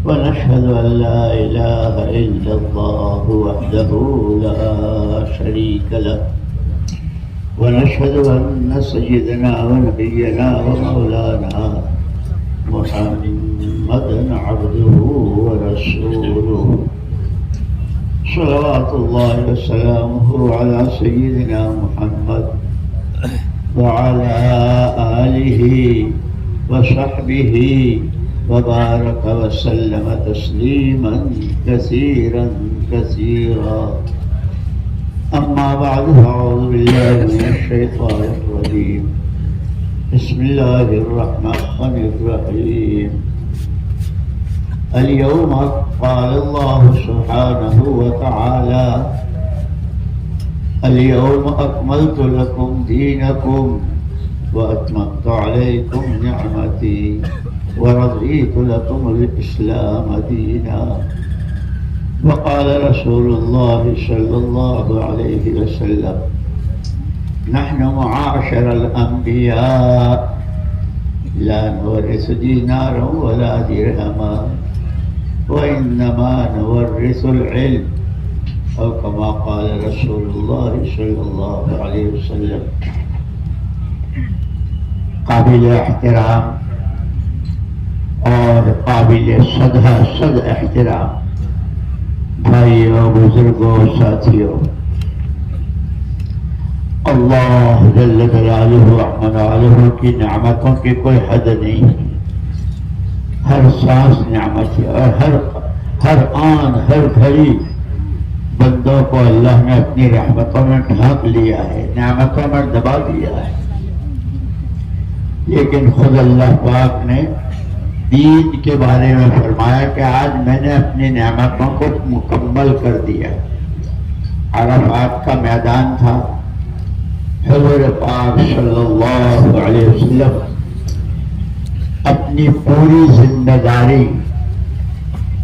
ونشهد أن لا إله إلا الله وحده لا شريك له ونشهد أن سيدنا ونبينا ومولانا محمدا عبده ورسوله صلوات الله وسلامه على سيدنا محمد وعلى آله وصحبه وبارك وسلم تسليما كثيرا كثيرا. أما بعد فأعوذ بالله من الشيطان الرجيم. بسم الله الرحمن الرحيم. اليوم قال الله سبحانه وتعالى: اليوم أكملت لكم دينكم وأتممت عليكم نعمتي ورضيت لكم الإسلام دينا. وقال رسول الله صلى الله عليه وسلم: نحن معاشر الأنبياء لا نورث دينارا ولا درهما وإنما نورث العلم، أو كما قال رسول الله صلى الله عليه وسلم. قابل احترام اور قابل صد احترام بھائیوں، بزرگوں، ساتھیوں، اللہ جل جلالہ وعلا کی نعمتوں کی کوئی حد نہیں. ہر سانس نعمت ہے، اور ہر آن، ہر گھڑی بندوں کو اللہ نے اپنی رحمتوں میں ڈھانپ لیا ہے، نعمتوں میں دبا دیا ہے. لیکن خود اللہ پاک نے دین کے بارے میں فرمایا کہ آج میں نے اپنی نعمتوں کو مکمل کر دیا. عرفات کا میدان تھا. حضور پاک صلی اللہ علیہ وسلم اپنی پوری ذمہ داری،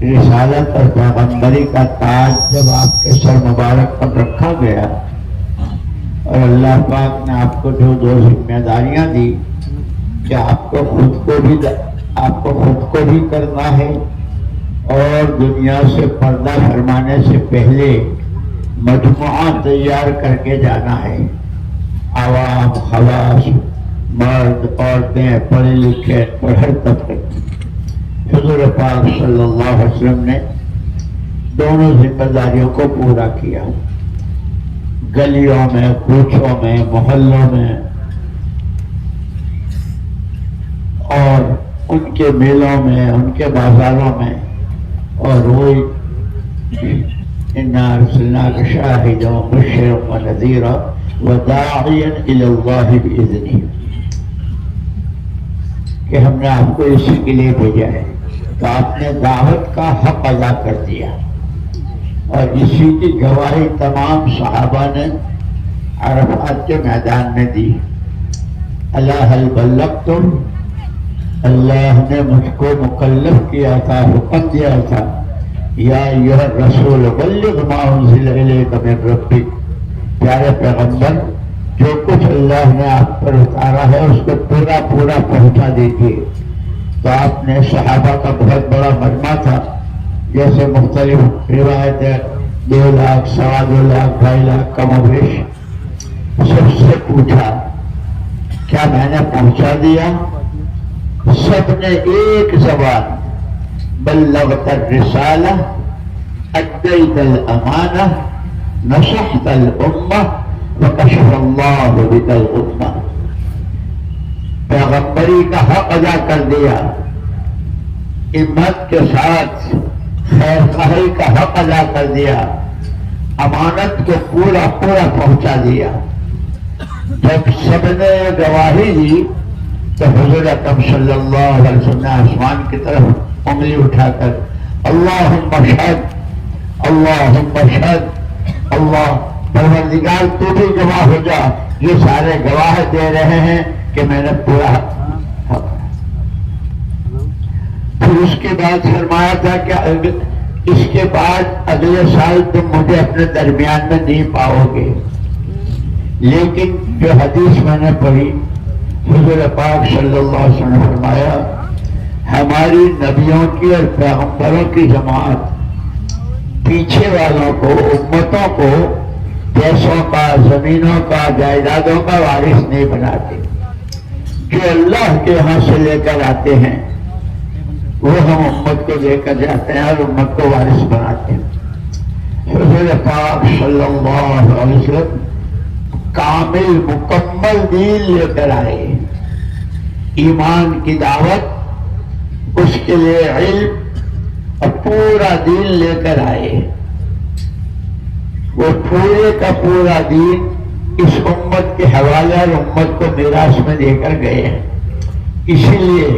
رسالت اور پیغمبری کا تاج جب آپ کے سر مبارک پر رکھا گیا اور اللہ پاک نے آپ کو جو دو ذمہ داریاں دی کہ آپ کو خود کو بھی کرنا ہے اور دنیا سے پردہ فرمانے سے پہلے مجموعہ تیار کر کے جانا ہے. عوام، خواص، مرد، عورتیں، پڑھے لکھے، ہر طبقے. حضور پاک صلی اللہ علیہ وسلم نے دونوں ذمہ داریوں کو پورا کیا. گلیوں میں، کوچوں میں، محلوں میں اور ان کے میلوں میں، ان کے بازاروں میں، اور وہی اِنَّا أَرْسَلْنَاكَ شَاهِدًا وَمُبَشِّرًا وَنَذِيرًا وَدَاعِيًا إِلَى اللَّهِ بِإِذْنِهِ، کہ ہم نے آپ کو اسی کے لیے بھیجا ہے. تو آپ نے دعوت کا حق ادا کر دیا، اور اسی کی گواہی تمام صحابہ نے عرفات کے میدان میں دی. الا هل بلغتم، اللہ نے مجھ کو مکلف کیا تھا، حکم دیا تھا، یا ایھا الرسول بلغ ما انزل الیک من ربک، پیارے پیغمبر جو کچھ اللہ نے آپ پر اتارا ہے اس کو پورا پہنچا دیجیے. تو آپ نے صحابہ کا بہت بڑا مجمع تھا، جیسے مختلف روایتیں 2 لاکھ، 2.25 لاکھ، 2.5 لاکھ کم و بیش. سب سے پوچھا کیا میں نے پہنچا دیا؟ سب نے ایک زبان بلغت الرسالہ ادیت الامانہ نصحت الامہ وکشف اللہ بک الغمہ. پیغمبری کا حق ادا کر دیا، امت کے ساتھ خیر خواہی کا حق ادا کر دیا، امانت کو پورا پورا پہنچا دیا۔ جب سب نے گواہی دی تو حضور اکرم صلی اللہ علیہ وسلم نے آسمان کی طرف انگلی اٹھا کر اللہم اشہد اللہم اشہد اللہ، پروردگار تو بھی گواہ ہو جا، یہ سارے گواہ دے رہے ہیں کہ میں نے پورا۔ پھر اس کے بعد فرمایا تھا کہ اس کے بعد اگلے سال تم مجھے اپنے درمیان میں نہیں پاؤ گے، لیکن جو حدیث میں نے پڑھی حضور پاک صلی اللہ علیہ وسلم نے فرمایا ہماری نبیوں کی اور پیغمبروں کی جماعت پیچھے والوں کو، امتوں کو پیسوں کا، زمینوں کا، جائیدادوں کا وارث نہیں بناتے۔ جو اللہ کے یہاں سے لے کر آتے ہیں وہ ہم امت کو لے کر جاتے ہیں اور امت کو وارث بناتے ہیں۔ حضور پاک صلی اللہ علیہ وسلم کامل مکمل دین لے کر آئے، ایمان کی دعوت، اس کے لیے علم اور پورا دین لے کر آئے۔ وہ پورے کا پورا دین اس امت کے حوالے اور امت کو میراث میں دے کر گئے ہیں۔ اسی لیے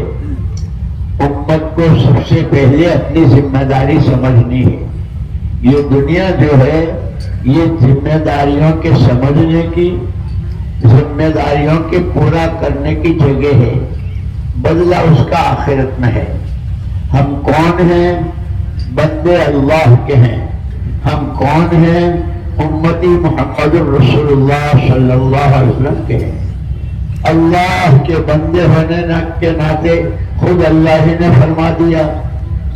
امت کو سب سے پہلے اپنی ذمہ داری سمجھنی ہے۔ یہ دنیا جو ہے یہ ذمہ داریوں کے سمجھنے کی، ذمہ داریوں کے پورا کرنے کی جگہ ہے، بدلہ اس کا آخرت میں ہے۔ ہم کون ہیں؟ بندے اللہ کے ہیں۔ ہم کون ہیں؟ امتی محمد رسول اللہ صلی اللہ علیہ وسلم کے ہیں۔ اللہ کے بندے ہونے کے ناطے خود اللہ ہی نے فرما دیا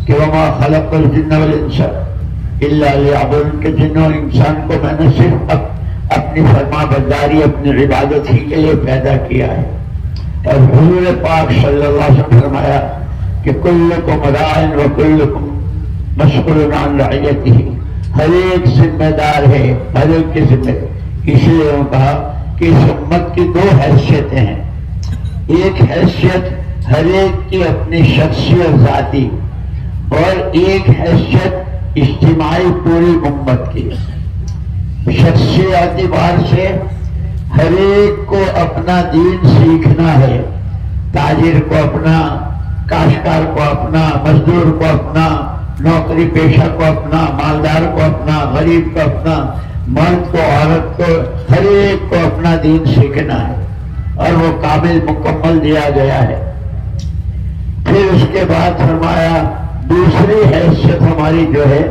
کہ وما خلق الجن والانس الا لیعبدون، کہ جن و انسان کو میں نے صرف اپنی فرما برداری، اپنی عبادت ہی کے لیے پیدا کیا ہے۔ اور حضور پاک صلی اللہ علیہ وسلم فرمایا کہ کلکم راع و کلکم مسئول عن رعیتہ، ہر ایک ذمہ دار ہے، ہر ایک کی ذمہ دار۔ اس لیے انہوں نے کہا کہ اس امت کی دو حیثیتیں ہیں، ایک حیثیت ہر ایک کی اپنی شخصی اور ذاتی، اور ایک حیثیت اجتماعی پوری امت کی۔ شخصی اعتبار سے ہر ایک کو اپنا دین سیکھنا ہے، تاجر کو اپنا، کاشتکار کو اپنا، مزدور کو اپنا، نوکری پیشہ کو اپنا، مالدار کو اپنا، غریب کو اپنا، مرد کو، عورت کو، ہر ایک کو اپنا دین سیکھنا ہے، اور وہ کامل مکمل دیا گیا ہے۔ پھر اس کے بعد فرمایا دوسری حیثیت ہماری جو ہے،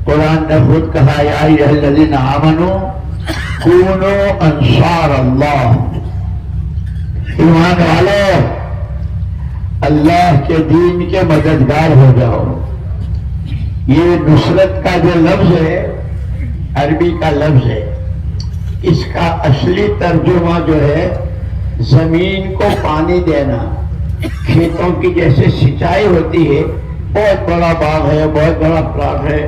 قرآن نے خود کہا یا ایھا الذین آمنوا کونوا انصار اللہ، ایمان والو اللہ کے دین کے مددگار ہو جاؤ۔ یہ نصرت کا جو لفظ ہے عربی کا لفظ ہے، اس کا اصلی ترجمہ جو ہے زمین کو پانی دینا۔ کھیتوں کی جیسے سینچائی ہوتی ہے، بہت بڑا باغ ہے، بہت بڑا پلاٹ ہے،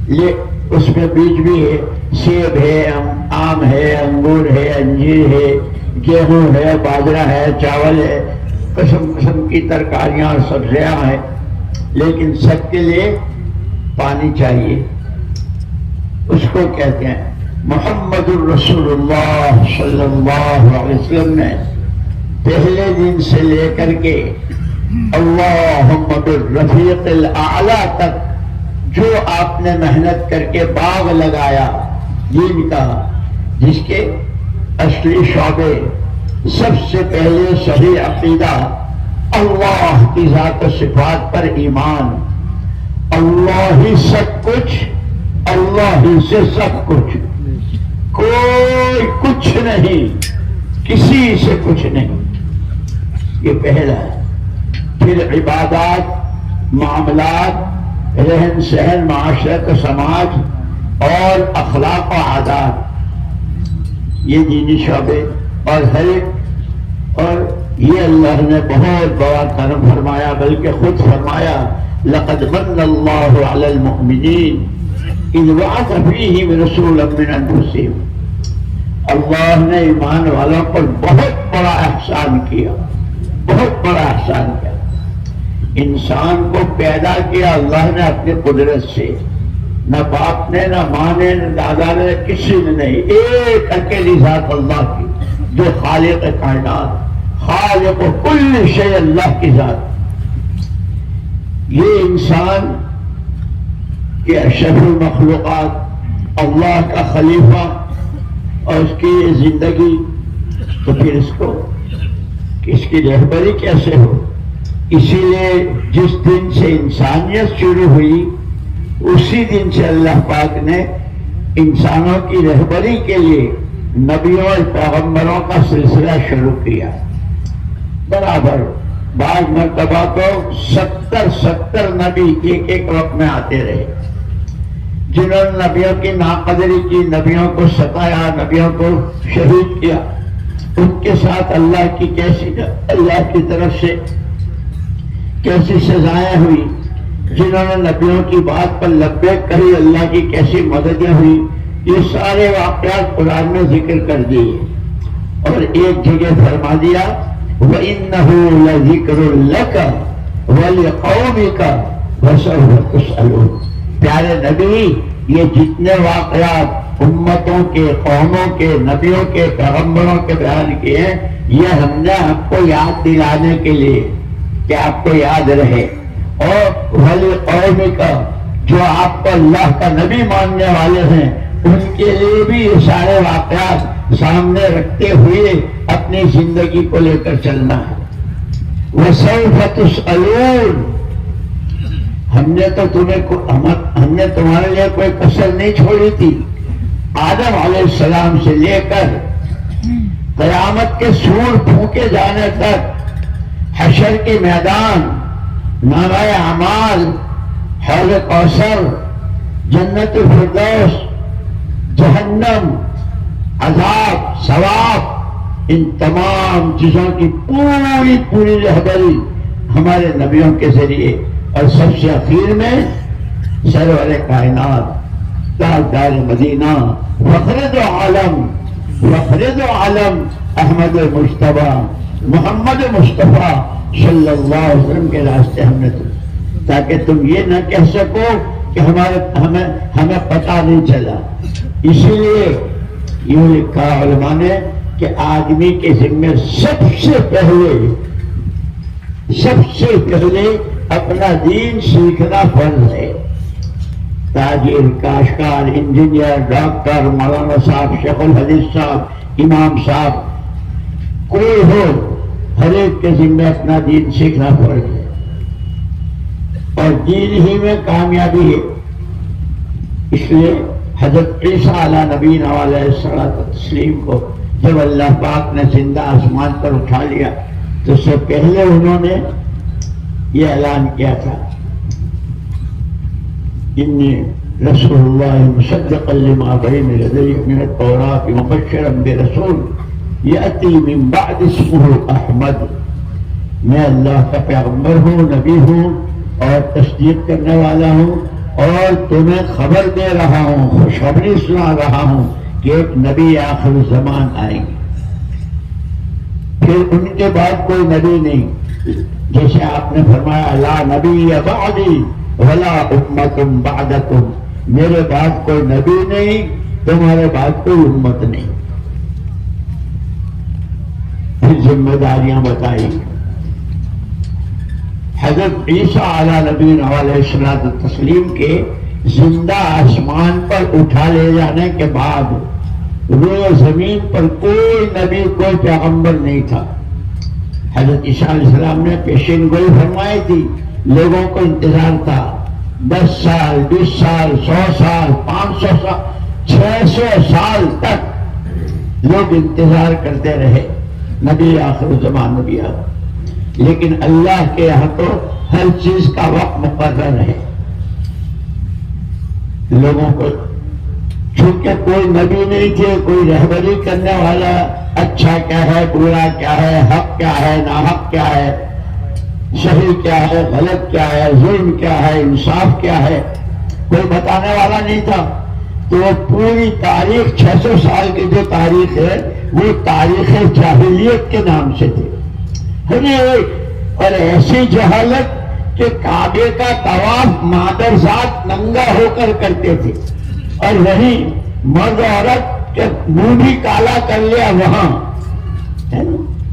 یہ اس میں بیج بھی ہے، سیب ہے، آم ہے، انگور ہے، انجیر ہے، گیہوں ہے، باجرہ ہے، چاول ہے، قسم قسم کی ترکاریاں اور سبزیاں ہیں، لیکن سب کے لیے پانی چاہیے۔ اس کو کہتے ہیں محمد الرسول اللہ صلی اللہ علیہ وسلم نے پہلے دن سے لے کر کے اللہم بالرفیق الاعلی تک جو آپ نے محنت کر کے باغ لگایا دین کا، جس کے اصلی شعبے سب سے پہلے صحیح عقیدہ، اللہ کی ذات و صفات پر ایمان، اللہ ہی سب کچھ، اللہ ہی سے سب کچھ، کوئی کچھ نہیں، کسی سے کچھ نہیں، یہ پہلا ہے۔ پھر عبادات، معاملات، رہن سہن، معاشرت و سماج اور اخلاق و عادات، یہ دینی شعبے، اور ہر ایک، اور یہ اللہ نے بہت بڑا کرم فرمایا، بلکہ خود فرمایا لقد من اللہ علی المؤمنین اذ بعث فیہم رسولا من انفسہم، اللہ نے ایمان والوں پر بہت بڑا احسان کیا، بہت بڑا احسان کیا۔ انسان کو پیدا کیا اللہ نے اپنی قدرت سے، نہ باپ نے، نہ ماں نے، نہ دادا نے، کسی نے نہیں، ایک اکیلی ذات اللہ کی جو خالق کائنات، خالق و کل شے اللہ کی ذات. یہ انسان کہ اشرف المخلوقات، اللہ کا خلیفہ، اور اس کی یہ زندگی، تو پھر اس کی رہبری کیسے ہو؟ اسی لیے جس دن سے انسانیت شروع ہوئی اسی دن سے اللہ پاک نے انسانوں کی رہبری کے لیے نبیوں اور پیغمبروں کا سلسلہ شروع کیا. برابر بعض مرتبہ تو 70 نبی ایک وقت میں آتے رہے، جنہوں نے نبیوں کی ناقدری کی، نبیوں کو ستایا، نبیوں کو شہید کیا. ان کے ساتھ اللہ کی طرف سے کیسی سزائیں ہوئی. جنہوں نے نبیوں کی بات پر لبیک کہی، اللہ کی کیسی مددیں ہوئی. یہ سارے واقعات قرآن میں ذکر کر دیے، اور ایک جگہ فرما دیا وَإِنَّهُ لَذِكْرٌ لَكَ وَلِقَوْمِكَ وَسَوْفَ تُسْأَلُونَ. پیارے نبی، یہ جتنے واقعات امتوں کے، قوموں کے، نبیوں کے، پیغمبروں کے بیان کیے ہیں، یہ ہم نے آپ کو یاد دلانے کے لیے کہ آپ کو یاد رہے. اور ولی قومی کا، جو آپ کو اللہ کا نبی ماننے والے ہیں، ان کے لیے بھی یہ سارے واقعات سامنے رکھتے ہوئے اپنی زندگی کو لے کر چلنا ہے. وَسَوْفَ تُسْأَلُونَ. ہم نے تمہارے لیے کوئی کسر نہیں چھوڑی تھی. آدم علیہ السلام سے لے کر قیامت کے سور پھونکے جانے تک، حشر کے میدان، نامہ اعمال، حوض کوثر، جنت الفردوس، جہنم، عذاب، ثواب، ان تمام چیزوں کی پوری رہبری ہمارے نبیوں کے ذریعے، اور سب سے اخیر میں سرور کائنات، تاجدار مدینہ، فخر دو عالم احمد مجتبیٰ محمد مصطفیٰ صلی اللہ علیہ وسلم کے راستے ہم نے تاکہ تم یہ نہ کہہ سکو کہ ہمیں پتہ نہیں چلا. اسی لیے یہ لکھا علماء نے کہ آدمی کے ذمے سب سے پہلے اپنا دین سیکھنا فرض ہے. تاجر، کاشتکار، انجینئر، ڈاکٹر، مولانا صاحب، شیخ الحدیث صاحب، امام صاحب، کوئی ہو، ہر ایک کے ذمہ اپنا دین سیکھنا فرض ہے، اور دین ہی میں کامیابی ہے. اس لیے حضرت عیسیٰ علیہ نبینا علیہ الصلوۃ والتسلیم کو جب اللہ پاک نے زندہ آسمان پر اٹھا لیا تو اس سے پہلے انہوں نے یہ اعلان کیا تھا انی رسول اللہ مصدقا لما بین یدی من التوراۃ مبشرا برسول یأتی من بعد اسمہ احمد. میں اللہ کا پیغمبر ہوں، نبی ہوں، اور تصدیق کرنے والا ہوں، اور تمہیں خبر دے رہا ہوں، خوشخبری سنا رہا ہوں کہ ایک نبی آخر زمان آئیں گے. پھر ان کے بعد کوئی نبی نہیں، جیسے آپ نے فرمایا لا نبی بعدی ولا امت بعدکم. میرے بعد کوئی نبی نہیں، تمہارے بعد کوئی امت نہیں. پھر ذمہ داریاں بتائی. حضرت عیسیٰ علیہ نبینا علیہ الصلوۃ والتسلیم کے زندہ آسمان پر اٹھا لے جانے کے بعد روئے زمین پر کوئی نبی، کوئی پیغمبر نہیں تھا. حضرت عیسیٰ علیہ السلام نے پیشین گوئی فرمائی تھی، لوگوں کو انتظار تھا 10 سال، 20 سال، 100 سال، 500 سال، 600 سال تک لوگ انتظار کرتے رہے نبی آخر زمان نبی آخر. لیکن اللہ کے یہاں تو ہر چیز کا وقت مقرر ہے. لوگوں کو چونکہ کوئی نبی نہیں تھے، کوئی رہبری کرنے والا، اچھا کیا ہے، برا کیا ہے، حق کیا ہے، ناحق کیا ہے، صحیح کیا ہے، غلط کیا ہے، ظلم کیا ہے، انصاف کیا ہے، کوئی بتانے والا نہیں تھا. تو وہ پوری تاریخ 600 سال کی جو تاریخ ہے وہ تاریخ جاہلیت کے نام سے تھی. اور ایسی جہالت کہ کعبے کا طواف مادرزاد ننگا ہو کر کرتے تھے، اور وہی مرد عورت کے منہ بھی کالا کر لیا وہاں،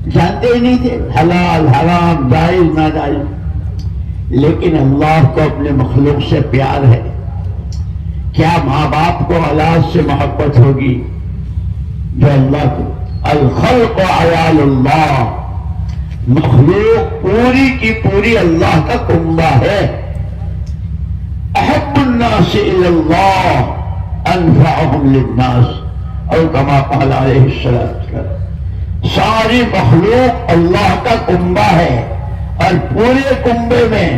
جانتے ہی نہیں تھے حلال حرام جائز ناجائز۔ لیکن اللہ کو اپنے مخلوق سے پیار ہے، کیا ماں باپ کو اولاد سے محبت ہوگی جو اللہ کو؟ الخلق عیال اللہ، مخلوق پوری کی پوری اللہ کا کنبہ ہے۔ احب الناس الی اللہ انفعهم للناس، اور کما قال علیہ السلام، ساری مخلوق اللہ کا کنبہ ہے، اور پورے کنبے میں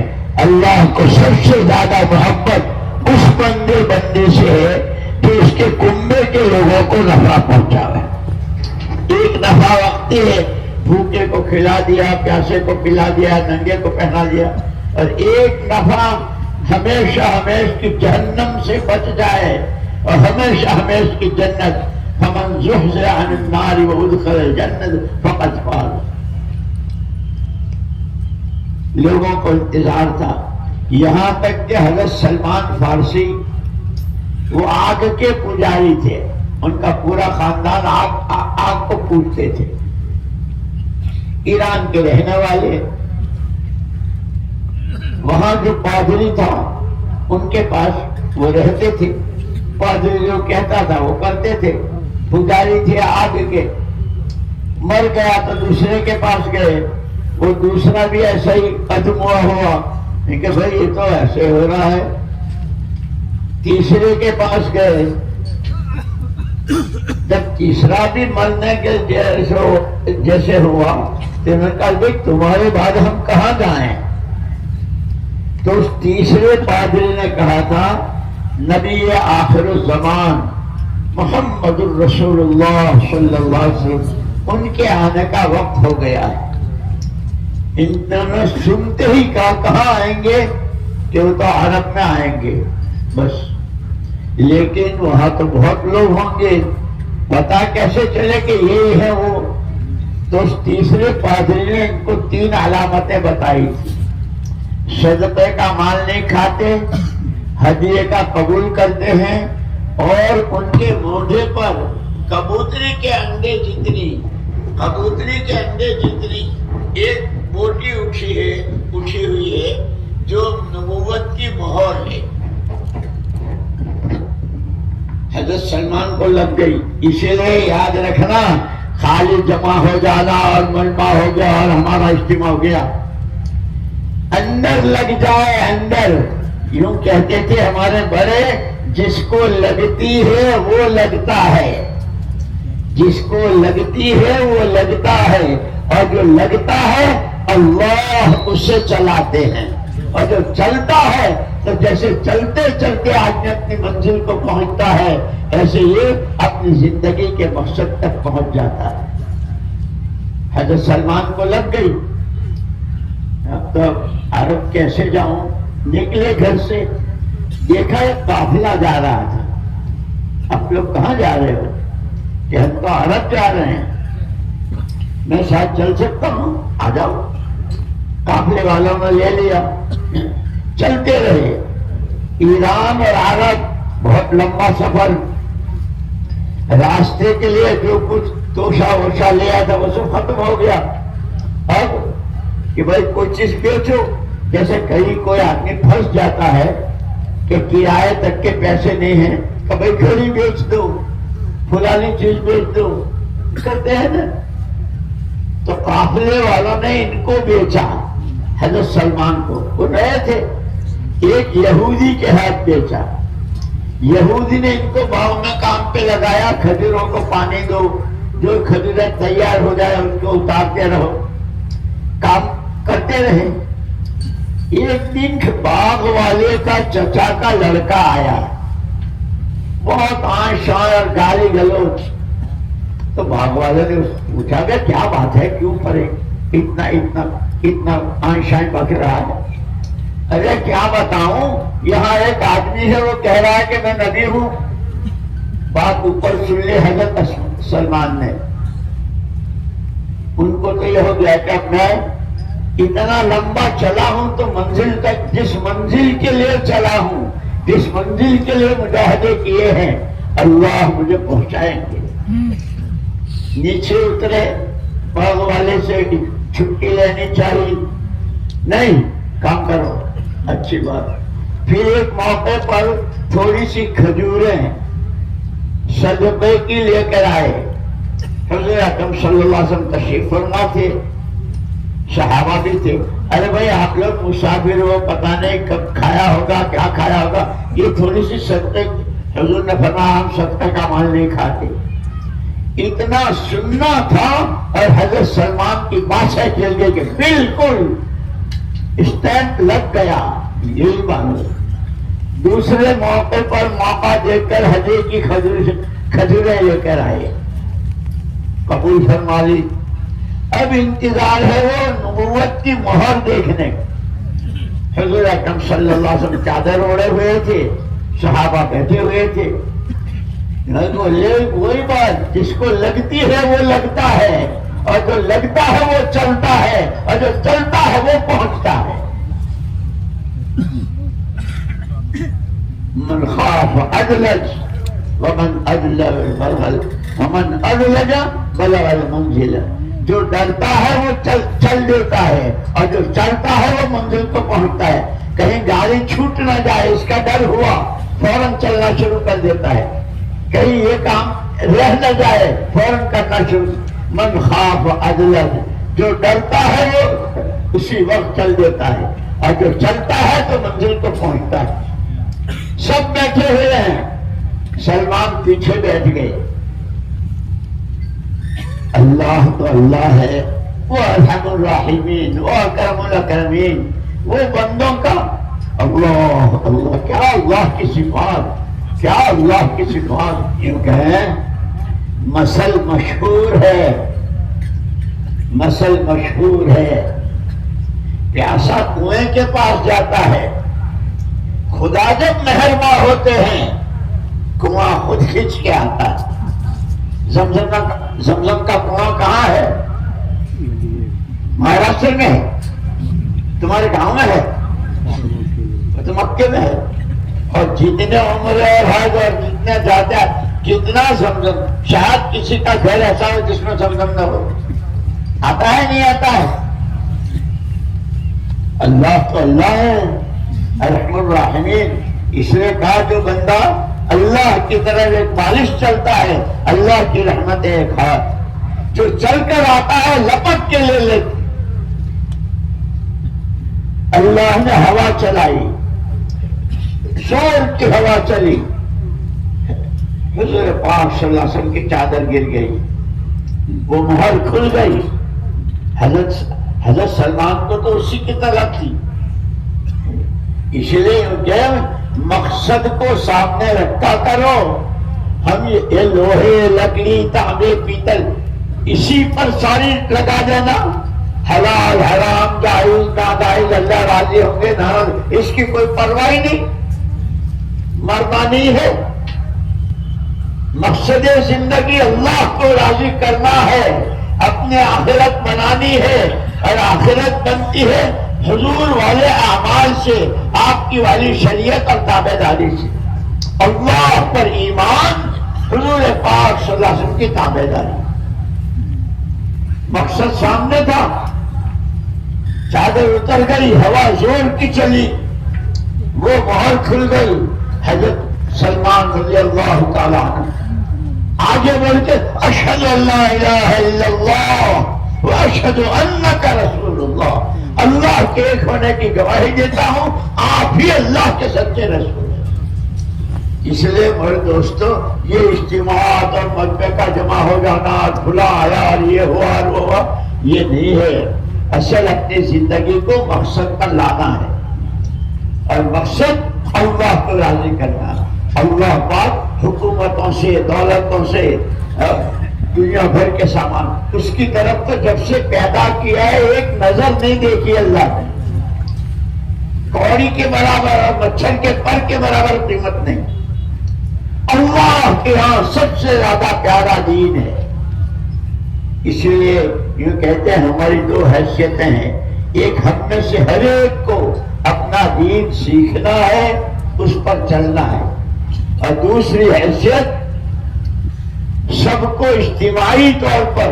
اللہ کو سب سے زیادہ محبت اس بندے سے ہے جو اس کے کنبے کے لوگوں کو نفع پہنچاوے۔ ایک نفع وقتی ہے، بھوکے کو کھلا دیا، پیاسے کو پلا دیا، ننگے کو پہنا دیا، اور ایک نفع ہمیشہ ہمیشہ کی جہنم سے بچ جائے اور ہمیشہ ہمیشہ کی جنت۔ فمن زحزح عن النار وادخل الجنة فقد فاز۔ لوگوں کو انتظار تھا، یہاں تک کہ حضرت سلمان فارسی وہ آگ کے پجاری تھے، ان کا پورا خاندان آگ کو پوجتے تھے، ایران کے رہنے والے۔ وہاں جو پادری تھا ان کے پاس وہ رہتے تھے، پادری جو کہتا تھا وہ کرتے تھے، پجاری تھے آگ کے۔ مر گیا تو دوسرے کے پاس گئے، وہ دوسرا بھی ایسا ہی ختم ہوا کہ بھائی یہ تو ایسے ہو رہا ہے۔ تیسرے کے پاس گئے، جب تیسرا بھی مرنے کے جیسے ہوا تو انہوں نے کہا بھائی تمہارے بعد ہم کہاں جائیں؟ تو اس تیسرے پادری نے کہا تھا نبی آخر الزمان محمد الرسول اللہ صلی اللہ علیہ وسلم ان کے آنے کا وقت ہو گیا ہے۔ انہوں نے سنتے ہی کہا کہاں آئیں گے؟ کہ وہ تو عرب میں آئیں گے بس، لیکن وہاں تو بہت لوگ ہوں گے، پتا کیسے چلے کہ یہی ہے وہ؟ تو اس تیسرے پادری نے ان کو 3 علامتیں بتائی تھی۔ صدقے کا مال نہیں کھاتے، ہدیے کا قبول کرتے ہیں، اور ان کے موڈے پر کبوتری کے انڈے جتنی ایک موٹی اٹھی ہوئی ہے جو نبوت کی مہر ہے۔ حضرت سلمان کو لگ گئی، اسی لیے یاد رکھنا خالی جمع ہو جانا اور ملما ہو گیا اور ہمارا اجتماع ہو گیا، اندر لگ جائے اندر۔ یوں کہتے تھے ہمارے بڑے، جس کو لگتی ہے وہ لگتا ہے، جس کو لگتی ہے وہ لگتا ہے، اور جو لگتا ہے اللہ اسے چلاتے ہیں، اور جو چلتا ہے تو جیسے چلتے چلتے آدمی اپنی منزل کو پہنچتا ہے ایسے یہ اپنی زندگی کے مقصد تک پہنچ جاتا ہے۔ حضرت سلمان کو لگ گئی، اب تو عرب کیسے جاؤں؟ نکلے گھر سے، دیکھا ایک قافلہ جا رہا تھا۔ آپ لوگ کہاں جا رہے ہو؟ کہ ہم تو عرب جا رہے ہیں، میں شاید چل سکتا ہوں، آ جاؤ۔ قافلے والوں نے لے لیا، چلتے رہے۔ ایران اور عرب بہت لمبا سفر، راستے کے لیے جو کچھ توشا ووشا لیا تھا وہ سب ختم ہو گیا۔ اب کہ بھائی کوئی چیز بیچو، جیسے کہیں کوئی آدمی پھنس جاتا ہے کہ کرائے تک کے پیسے نہیں ہیں، کہ بھائی گھڑی بیچ دو، فلانی چیز بیچ دو، کرتے ہیں نا۔ تو قافلے والوں نے ان کو بیچا، حضرت سلمان کو، وہ رہے تھے، ایک یہودی کے ہاتھ بیچا۔ یہودی نے ان کو باغ میں کام پہ لگایا، کھجوروں کو پانی دو، جو کھجوریں تیار ہو جائے ان کو اتارتے رہو، کام کرتے رہے۔ ایک دن باغ والے کا چچا کا لڑکا آیا، بہت آن شان اور گالی گلوچ۔ تو باغ والے نے پوچھا کہ کیا بات ہے، کیوں پڑے اتنا آن شان بک رہا ہے؟ ارے کیا بتاؤں، یہاں ایک آدمی ہے وہ کہہ رہا ہے کہ میں نبی ہوں۔ بات اوپر سن لے حضرت سلمان نے، ان کو تو یہ ہو گیا کہ اب میں اتنا لمبا چلا ہوں تو منزل تک، جس منزل کے لیے چلا ہوں، جس منزل کے لیے مجاہدے کیے ہیں، اللہ مجھے پہنچائیں گے۔ نیچے اترے، باغ والے سے چھٹی لینی چاہیے، نہیں، کام کرو، اچھی بات۔ پھر ایک موقع پر تھوڑی سی کھجوریں صدقے کی لے کر آئے، حضور اکرم صلی اللہ علیہ وسلم تشریف فرما تھے، صحابہ بھی تھے۔ ارے بھائی آپ لوگ مسافر ہو، پتہ نہیں کب کھایا ہوگا، کیا کھایا ہوگا، یہ تھوڑی سی صدقے، حضور نے فرمایا ہم صدقے کا مال نہیں کھاتے۔ اتنا سننا تھا اور حضرت سلمان کی بادشاہ چل گئی کہ بالکل اسٹیمپ لگ گیا، یہی بات۔ دوسرے موقع پر موقع دیکھ کر حضور کی کھجوریں لے کر آئے، قبول فرما لی۔ اب انتظار ہے وہ نبوت کی مہر دیکھنے۔ حضور اکرم صلی اللہ علیہ وسلم چادر اوڑے ہوئے تھے، صحابہ بیٹھے ہوئے تھے۔ وہی بات، جس کو لگتی ہے وہ لگتا ہے، اور جو لگتا ہے وہ چلتا ہے، اور جو چلتا ہے وہ پہنچتا ہے۔ من خاف ادلج ومن ادلج بلغ المنزل۔ جو ڈرتا ہے وہ چل دیتا ہے، اور جو چلتا ہے وہ منزل کو پہنچتا ہے۔ کہیں گاڑی چھوٹ نہ جائے اس کا ڈر ہوا، فوراً چلنا شروع کر دیتا ہے۔ کہیں یہ کام رہ نہ جائے، فوراً کرنا شروع۔ من خاف ادلج، جو ڈرتا ہے وہ اسی وقت چل دیتا ہے، اور جو چلتا ہے تو منزل کو پہنچتا ہے۔ سب بیٹھے ہوئے ہیں، سلمان پیچھے بیٹھ گئے۔ اللہ تو اللہ ہے، وہ ارحم الراحمین، وہ اکرم الاکرمین، وہ بندوں کا اللہ اللہ، کیا اللہ کی صفات، کیا اللہ کی صفات۔ یوں کہیں مثل مشہور ہے، مثل مشہور ہے، پیاسا کنویں کے پاس جاتا ہے، خدا جب مہرباں ہوتے ہیں کنواں خود کھینچ کے آتا ہے۔ زمزم کا کنواں کہاں ہے؟ مہاراشٹر میں ہے، تمہارے گاؤں میں ہے، تو مکے میں ہے۔ اور جتنے عمرے اور حج اور جتنے جاتے ہیں، کتنا زمزم، شاید کسی کا گھر ایسا ہو جس میں زمزم نہ ہو، آتا ہے نہیں آتا ہے؟ اللہ تو اللہ ہے، ارحم الراحمین۔ اس لیے کہا جو بندہ اللہ کی طرف ایک بالش چلتا ہے، اللہ کی رحمت ہے ایک ہاتھ، جو چل کر آتا ہے لپٹ کے لے لیتے۔ اللہ نے ہوا چلائی، زور کی ہوا چلی، حضور پاک صلی اللہ علیہ وسلم کی چادر گر گئی، وہ مہر کھل گئی۔ حضرت سلمان کو تو اسی کی طرح تھی، اس لیے مقصد کو سامنے رکھا کرو۔ ہم یہ لوہے، لکڑی، تانبے، پیتل اسی پر ساری لگا دینا، حلال حرام، جائز ناجائز، اللہ راضی ہوں گے ناراض، اس کی کوئی پرواہ نہیں، مرمانی ہے۔ مقصد زندگی اللہ کو راضی کرنا ہے، اپنے آخرت بنانی ہے، اور آخرت بنتی ہے حضور والے اعمال سے، آپ کی والی شریعت اور تابع داری سے، اللہ پر ایمان، حضور پاک صلی اللہ علیہ وسلم کی تابع داری۔ مقصد سامنے تھا، چادر اتر گئی، ہوا زور کی چلی، وہ مہر کھل گئی۔ حضرت سلمان رضی اللہ تعالیٰ عنہ آگے بڑھ کے اشہد ان لا الہ الا اللہ واشہد انک رسول اللہ، اللہ کے ایک ہونے کی گواہی دیتا ہوں، آپ ہی اللہ کے سچے رسول ہیں۔ اس لیے میرے دوستو، یہ اجتماعات اور مجمع کا جمع ہو جانا، کھلا یار یہ ہوا اور وہ ہوا، یہ نہیں ہے۔ اصل اپنی زندگی کو مقصد پر لانا ہے، اور مقصد اللہ کو راضی کرنا۔ اللہ پاک حکومتوں سے، دولتوں سے، دنیا بھر کے سامان، اس کی طرف تو جب سے پیدا کیا ہے ایک نظر نہیں دیکھی اللہ نے۔ کوڑی کے برابر اور مچھر کے پر کے برابر قیمت نہیں۔ اللہ کے ہاں سب سے زیادہ پیارا دین ہے۔ اس لیے یوں کہتے ہیں ہماری دو حیثیتیں ہیں، ایک ہم میں سے ہر ایک کو اپنا دین سیکھنا ہے، اس پر چلنا ہے، اور دوسری حیثیت سب کو اجتماعی طور پر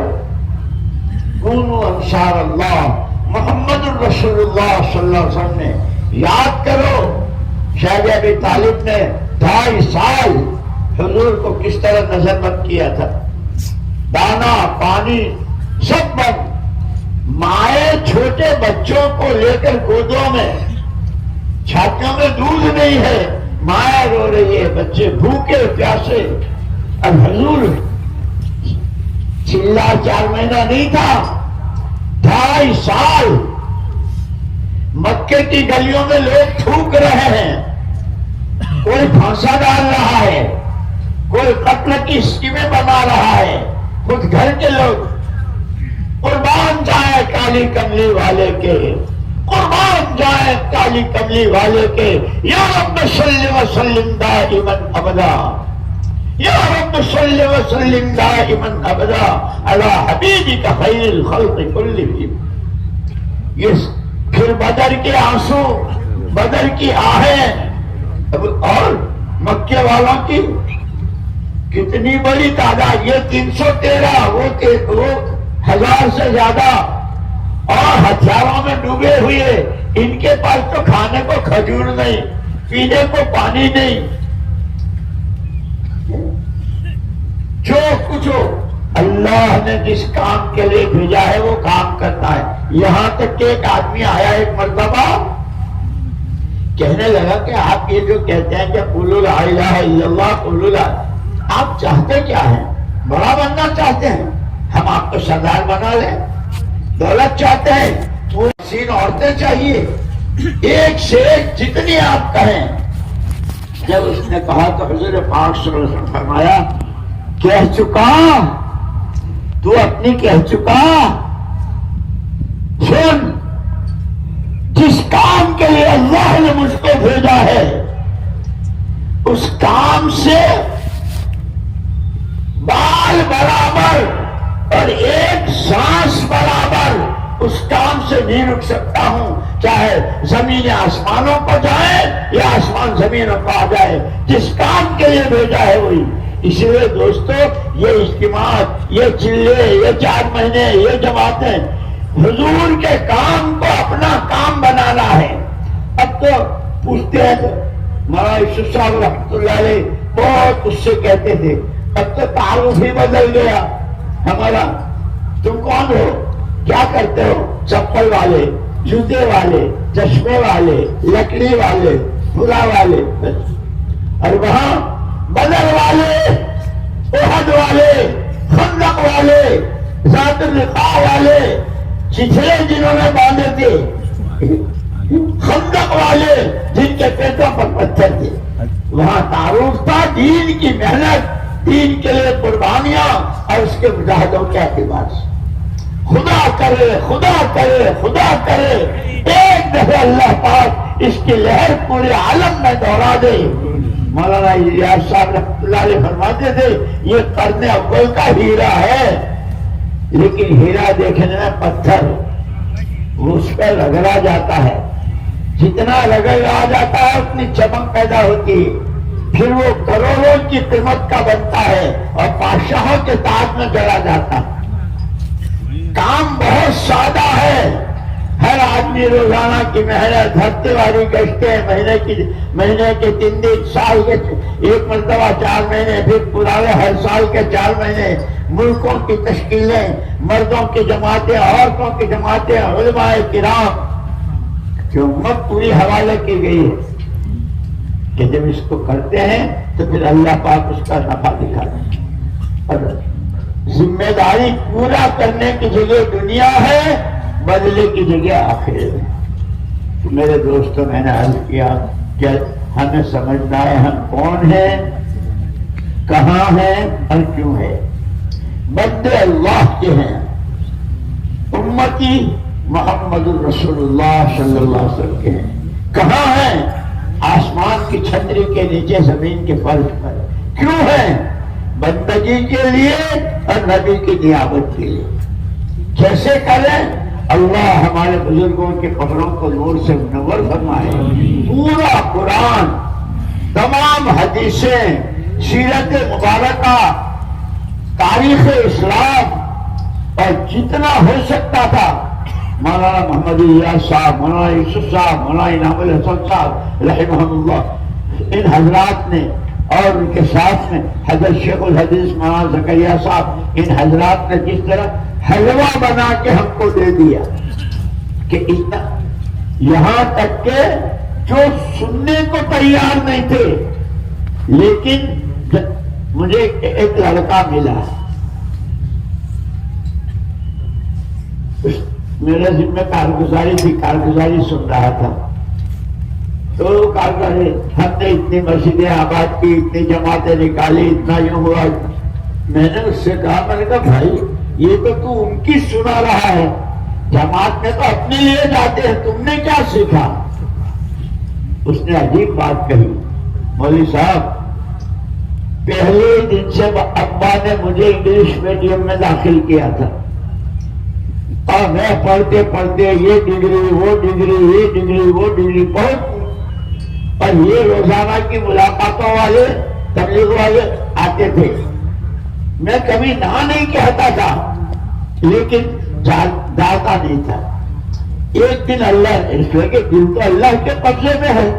کونوا انصار اللہ، محمد الرسول اللہ صلی اللہ علیہ وسلم نے یاد کرو شاید ابی طالب نے 2.5 سال حضور کو کس طرح نظر بند کیا تھا، دانا پانی سب بند، مائیں چھوٹے بچوں کو لے کر گودوں میں، چھاتیوں میں دودھ نہیں ہے، مائیں رو رہی ہے، بچے بھوکے پیاسے، اب حضور چلا 4 مہینہ نہیں تھا، 2.5 سال مکے کی گلیوں میں لوگ تھوک رہے ہیں، کوئی پھانسا ڈال رہا ہے، کوئی قتل کی اسکیمیں بنا رہا ہے، خود گھر کے لوگ قربان جائیں کالی کملی والے کے، قربان جائیں کالی کملی والے کے، یا رب صلی وسلم دائما ابدا، یا رب صلی وسلم دائما ابدا علی حبیبک خیر الخلق کلہم۔ یہ پھر بدر کے آنسو، بدر کی آہیں، اور مکے والوں کی کتنی بڑی تعداد، یہ 313، وہ 1000 سے زیادہ، اور ہتھیاروں میں ڈوبے ہوئے، ان کے پاس تو کھانے کو کھجور نہیں، پینے کو پانی نہیں، جو کچھ ہو اللہ نے جس کام کے لیے بھیجا ہے وہ کام کرنا ہے۔ یہاں تک کہ ایک آدمی آیا ایک مرتبہ، کہنے لگا کہ آپ یہ جو کہتے ہیں کہ قولوا لا الہ الا اللہ، قولوا لا، آپ چاہتے کیا ہیں؟ بڑا بننا چاہتے ہیں؟ ہم آپ کو سردار بنا لیں؟ دولت چاہتے ہیں؟ تو حسین عورتیں چاہیے، ایک سے ایک جتنی آپ کہیں۔ جب اس نے کہا تو حضور پاک صلی اللہ علیہ وسلم فرمایا، کہہ چکا، تو اپنی کہہ چکا، سن، جس کام کے لیے اللہ نے مجھ کو بھیجا ہے اس کام سے بال برابر اور ایک سانس برابر اس کام سے نہیں رک سکتا ہوں، چاہے زمین آسمانوں پر جائے یا آسمان زمینوں پر آ جائے، جس کام کے لیے بھیجا ہے وہی۔ اس لیے دوستو، یہ اجتماعات، یہ چلے، یہ 4 مہینے، یہ جماعتیں حضور کے کام کو اپنا کام بنانا ہے۔ اب تو پوچھتے ہیں، مولانا یوسف صاحب رحمۃ اللہ علیہ بہت اس سے کہتے تھے، اب تو تعارف ہی بدل گیا ہمارا، تم کون ہو، کیا کرتے ہو، چپل والے، جوتے والے، چشمے والے، لکڑی والے، پھلا والے، اور وہاں بدر والے، احد والے، خندق والے، ذات الرقاع والے، چچھڑے جنہوں نے باندھے تھے، خندق والے جن کے پیٹوں پر پتھر تھے، وہاں تعارف تھا دین کی محنت، دین کے لیے قربانیاں اور اس کے مجاہدوں کے اعتبار سے۔ خدا کرے، خدا کرے، خدا کرے ایک دفعہ اللہ پاک اس کی لہر پورے عالم میں دوڑا دے۔ مولانا الیاس صاحب رحمۃ اللہ علیہ فرماتے تھے، یہ قرن اول کا ہیرا ہے، لیکن ہیرا دیکھنے میں پتھر اس پہ رگڑا جاتا ہے، جتنا رگڑا جاتا ہے اتنی چمک پیدا ہوتی ہے، پھر وہ کروڑوں کی قیمت کا بنتا ہے اور بادشاہوں کے تاج میں جڑا جاتا ہے۔ کام بہت سادہ ہے، ہر آدمی روزانہ کی محنت، ہفتے والی گشتیں، مہینے کے 3 دن، سال کے 1 مرتبہ 4 مہینے، پھر پرانے ہر سال کے 4 مہینے، ملکوں کی تشکیلیں، مردوں کی جماعتیں، عورتوں کی جماعتیں، علماء کرام کی امت پوری حوالے کی گئی ہے کہ جب اس کو کرتے ہیں تو پھر اللہ پاک اس کا نفع دکھاتے ہیں۔ اور ذمہ داری پورا کرنے کی جگہ دنیا ہے، بدلے کی جگہ آخرت ہے۔ میرے دوستوں، میں نے عرض کیا کہ ہمیں سمجھنا ہے ہم کون ہیں، کہاں ہیں اور کیوں ہیں۔ بندے اللہ کے ہیں، امتی محمد الرسول اللہ صلی اللہ علیہ وسلم کے ہیں۔ کہاں ہیں؟ آسمان کی چھتری کے نیچے، زمین کے فرش پر۔ کیوں ہیں؟ بندگی کے لیے اور نبی کی نیابت کے لیے۔ کیسے کریں اللہ ہمارے بزرگوں کے قبروں کو نور سے منور فرمائے. پورا قرآن، تمام حدیثیں، سیرت مبارکہ، تاریخ اسلام، اور جتنا ہو سکتا تھا مولانا محمد الیاس صاحب، مولانا یوسف صاحب، مولانا انعام الحسن صاحب رحمہ اللہ، ان حضرات نے، اور ان کے ساتھ میں حضرت شیخ الحدیث مولانا زکریا صاحب، ان حضرات نے جس طرح حلوہ بنا کے ہم کو دے دیا کہ اتنا، یہاں تک کہ جو سننے کو تیار نہیں تھے، لیکن مجھے ایک لڑکا ملا، میرے ذمہ کارگزاری تھی، کارگزاری سن رہا تھا، تو کارگزاری ہم نے اتنی مسجدیں آباد کی، اتنی جماعتیں نکالی، اتنا یوں ہوا. میں نے اس سے کہا، میں نے کہا بھائی یہ تو ان کی سنا رہا ہے، جماعت میں تو اپنے لیے جاتے ہیں، تم نے کیا سیکھا؟ اس نے عجیب بات کہی، مولوی صاحب پہلے دن سے ابا نے مجھے انگلش میڈیم میں داخل کیا تھا، اور میں پڑھتے پڑھتے یہ ڈگری وہ ڈگری، یہ ڈگری وہ ڈگری بہت، اور یہ روزانہ کی ملاقاتوں والے تبلیغ والے آتے تھے، میں کبھی نہ نہیں کہتا تھا لیکن ڈالتا نہیں تھا. ایک دن اللہ، اس لیے کہ دل تو اللہ کے قبضے میں ہے،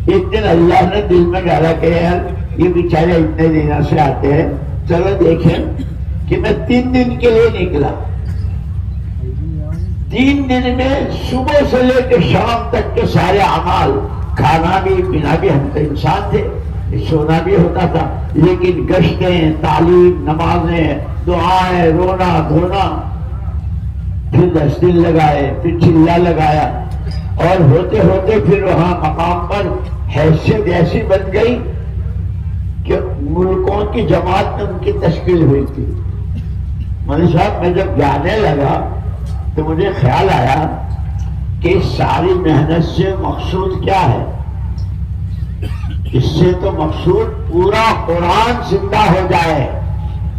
ایک دن اللہ نے دل میں ڈالا کہ یار یہ بیچارے اتنے دنوں سے آتے ہیں، چلو دیکھیں کہ میں 3 دن کے لیے نکلا. 3 دن میں صبح سے لے کے شام تک کے سارے اعمال، کھانا بھی پینا بھی، ہم تو انسان تھے، سونا بھی ہوتا تھا، لیکن گشتیں، تعلیم، نمازیں، دعائیں، رونا دھونا، پھر 10 دن لگائے، پھر چلہ لگایا، اور ہوتے ہوتے پھر وہاں مقام پر حیثیت ایسی بن گئی کہ ملکوں کی جماعت میں ان کی تشکیل ہوئی تھی. مولوی صاحب میں جب جانے لگا تو مجھے خیال آیا کہ اس ساری محنت سے مقصود کیا ہے؟ اس سے تو مقصود پورا قرآن زندہ ہو جائے،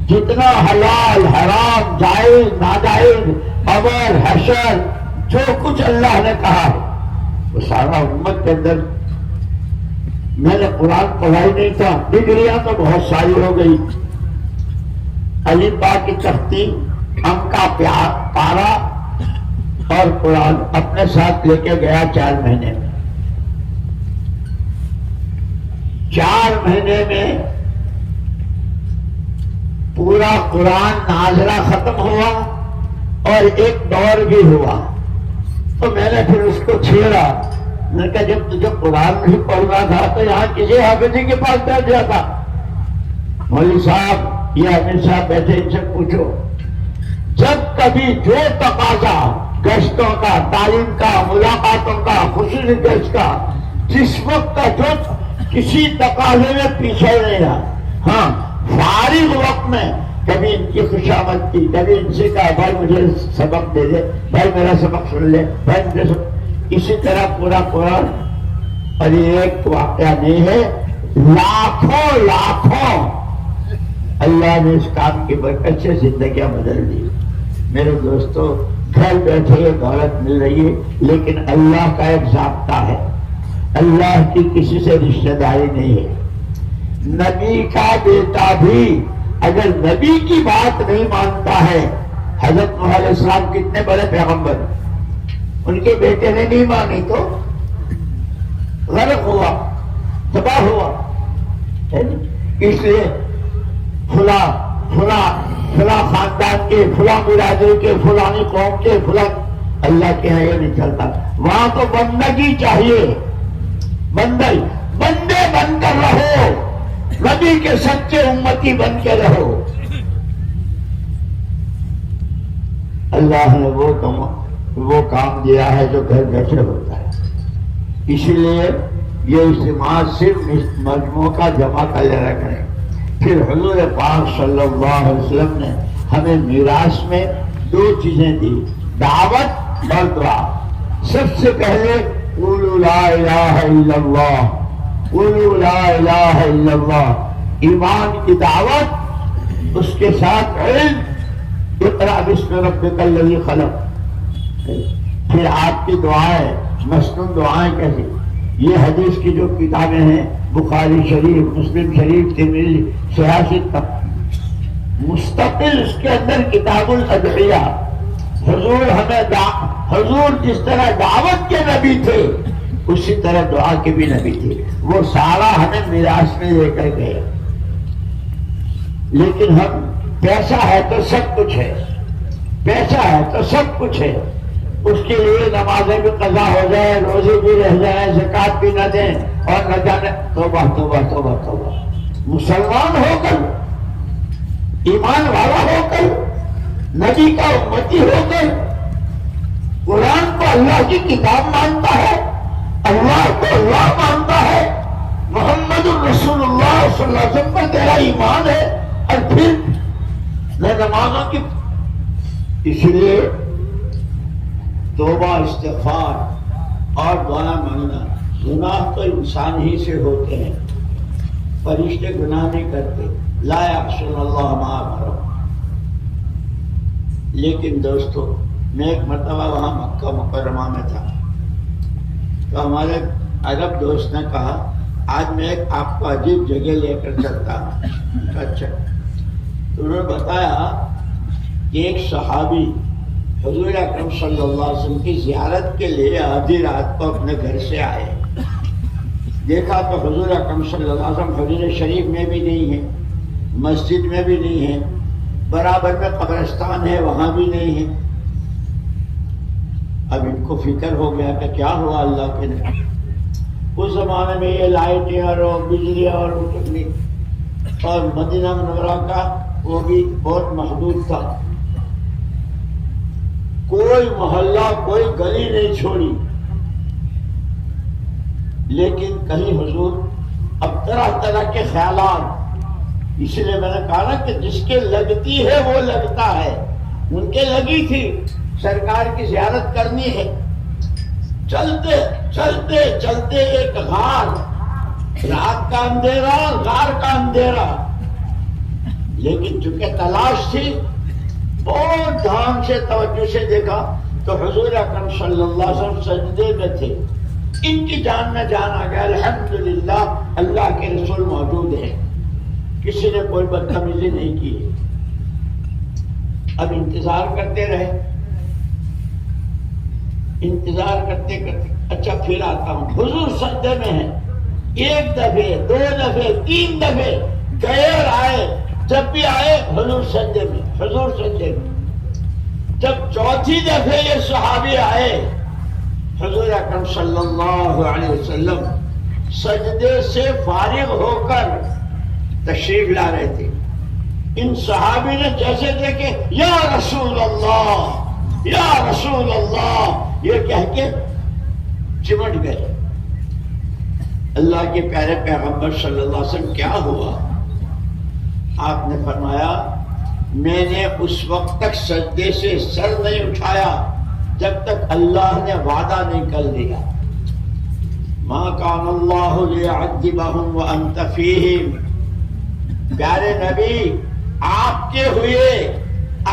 جتنا حلال حرام جائز ناجائز قبر حشر جو کچھ اللہ نے کہا وہ سارا امت کے اندر. میں نے قرآن پڑھا ہی نہیں تھا، ڈگریاں تو بہت ساری ہو گئی، الف با کی تختی، ام کا پارا، اور قرآن اپنے ساتھ لے کے گیا 4 مہینے میں. 4 مہینے میں پورا قرآن نازلہ ختم ہوا اور ایک دور بھی ہوا. تو میں نے پھر اس کو چھیڑا، میں نے کہا جب تجھے قرآن نہیں پڑھنا تھا تو یہاں کسی حافظی کے پاس بیٹھ جاتا. مولوی صاحب یہ امیر صاحب بیٹھے، ان سے پوچھو، جب کبھی جو تقاضا گشتوں کا، تعلیم کا، ملاقاتوں کا، خصوصی گشت کا، جس وقت کا جو کسی تقاضے میں پیچھے نہیں رہا. ہاں فارغ وقت میں کبھی ان کی خوشامد کی، کبھی ان سے کہا بھائی مجھے سبق دے دے، بھائی میرا سبق سن لے، بھائی مجھے سبق. اسی طرح پورا قرآن. اور یہ ایک واقعہ نہیں ہے، لاکھوں اللہ نے اس کام کی برکت سے زندگیاں بدل دی. میرے دوستو گھر بیٹھے یہ دولت مل رہی ہے، لیکن اللہ کا ایک ضابطہ ہے، اللہ کی کسی سے رشتہ داری نہیں ہے. نبی کا بیٹا بھی اگر نبی کی بات نہیں مانتا ہے، حضرت نوح علیہ السلام کتنے بڑے پیغمبر، ان کے بیٹے نے نہیں مانی تو غرق ہوا، تباہ ہوا. اس لیے فلاں خاندان کے، فلاں برادری کے، فلانی قوم کے، فلاں، اللہ کے یہاں یہ نہیں چلتا. وہاں تو بندگی چاہیے، بندے بن کر رہو، نبی کے سچے امتی بن کے رہو. اللہ نے وہ کام دیا ہے جو گھر بیٹھے ہوتا ہے. اسی لیے یہ اجتماع صرف مجموعوں کا جمع کر لے رکھے. پھر حضور پاک صلی اللہ علیہ وسلم نے ہمیں میراث میں 2 چیزیں دی، دعوت اور دعا. سب سے پہلے قولوا لا الہ الا اللہ، قولوا لا الہ الا اللہ، ایمان کی دعوت، اس کے ساتھ علم، اقرأ باسم ربک الذی خلق، پھر آپ کی دعائیں مسنون دعائیں کیسی؟ یہ حدیث کی جو کتابیں ہیں بخاری شریف، مسلم شریف، ترمذی، سیاست، مستقل اس کے اندر کتاب الادعیہ. حضور حضور جس طرح دعوت کے نبی تھے اسی طرح دعا کے بھی نبی تھے. وہ سارا ہمیں میراث میں لے کر گئے. لیکن ہم پیسہ ہے تو سب کچھ ہے، پیسہ ہے تو سب کچھ ہے. اس کے لیے نمازیں بھی قضا ہو جائے، روزے بھی رہ جائے، زکات بھی نہ دیں اور نہ جانے. توبہ توبہ توبہ توبہ. مسلمان ہو کر، ایمان والا ہو کر، نبی کا امتی ہو کر قرآن کو اللہ کی کتاب مانتا ہے، اللہ کو اللہ مانتا ہے، محمد الرسول اللہ صلی اللہ علیہ وسلم پر تیرا ایمان ہے، اور پھر نہ نمازوں کی. اس لیے توبہ، استغفار اور دعا مانگنا. گناہ تو انسان ہی سے ہوتے ہیں، فرشتے گناہ نہیں کرتے. لا یعصون اللہ ما امرهم. لیکن دوستو، میں ایک مرتبہ وہاں مکہ مکرمہ میں تھا تو ہمارے عرب دوست نے کہا آج میں ایک آپ کو عجیب جگہ لے کر چلتا ہوں. اچھا. تو انہوں نے بتایا کہ ایک صحابی حضور اکرم صلی اللہ علیہ وسلم کی زیارت کے لیے آدھی رات کو اپنے گھر سے آئے. دیکھا تو حضور اکرم صلی اللہ علیہ وسلم حجر شریف میں بھی نہیں ہے، مسجد میں بھی نہیں ہے، برابر میں قبرستان ہے وہاں بھی نہیں ہے. اب ان کو فکر ہو گیا کہ کیا ہوا اللہ کے نبی. اس زمانے میں یہ لائٹیں اور بجلی اور مدینہ منورہ کا وہ بھی بہت محدود تھا. کوئی محلہ، کوئی گلی نہیں چھوڑی. لیکن کہیں حضور اب طرح طرح کے خیالات. اس لیے میں نے کہا نا کہ جس کے لگتی ہے وہ لگتا ہے. ان کے لگی تھی سرکار کی زیارت کرنی ہے. چلتے چلتے چلتے ایک غار، رات کا اندھیرا، غار کا اندھیرا، لیکن چونکہ تلاش تھی بہت دھیان سے توجہ سے دیکھا تو حضور اکرم صلی اللہ علیہ وسلم سجدے میں تھے. ان کی جان میں جان آ گیا. الحمدللہ اللہ کے رسول موجود ہے. کسی نے کوئی بدتمیزی نہیں کی. اب انتظار کرتے رہے، انتظار کرتے کرتے اچھا پھر آتا ہوں. حضور سجدے میں ہیں. ایک دفعے، دو دفعے، تین دفعے گئے اور آئے. جب بھی آئے حضور سجدے میں، حضور سجدے میں. جب چوتھی دفعے یہ صحابی آئے حضور اکرم صلی اللہ علیہ وسلم سجدے سے فارغ ہو کر تشریف لا رہے تھے. ان صحابی نے جیسے دیکھے یا رسول اللہ، یا رسول اللہ یہ کہہ کے چمٹ گئے. اللہ کے پیارے پیغمبر صلی اللہ علیہ وسلم کیا ہوا؟ آپ نے فرمایا میں نے اس وقت تک سجدے سے سر نہیں اٹھایا جب تک اللہ نے وعدہ نہیں کر لیا. ما کان اللہ لیعذبہم وانت فیہم. پیارے نبی، آپ کے ہوئے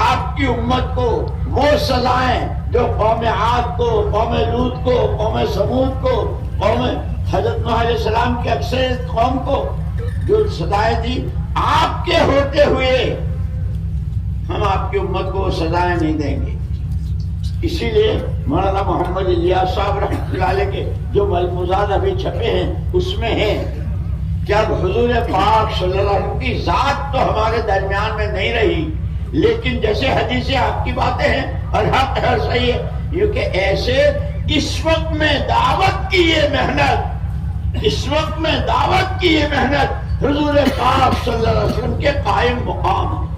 آپ کی امت کو وہ سزائیں جو قوم عاد کو، قوم لوط کو، قوم سمود کو، قوم حضرت نوح علیہ السلام کی اکثر قوم کو جو سزائیں دی، آپ کے ہوتے ہوئے ہم آپ کی امت کو سزائیں نہیں دیں گے. اسی لیے مولانا محمد الیاس صاحب رحمۃ اللہ علیہ کے جو ملفوظات ابھی چھپے ہیں اس میں ہے کہ اب حضور پاک صلی اللہ علیہ وسلم کی ذات تو ہمارے درمیان میں نہیں رہی، لیکن جیسے حدیثیں آپ کی باتیں ہیں اور حق ہے، صحیح ہے، یہ کہ ایسے اس وقت میں دعوت کی یہ محنت، اس وقت میں دعوت کی یہ محنت حضور پاک صلی اللہ علیہ وسلم کے قائم مقام ہے.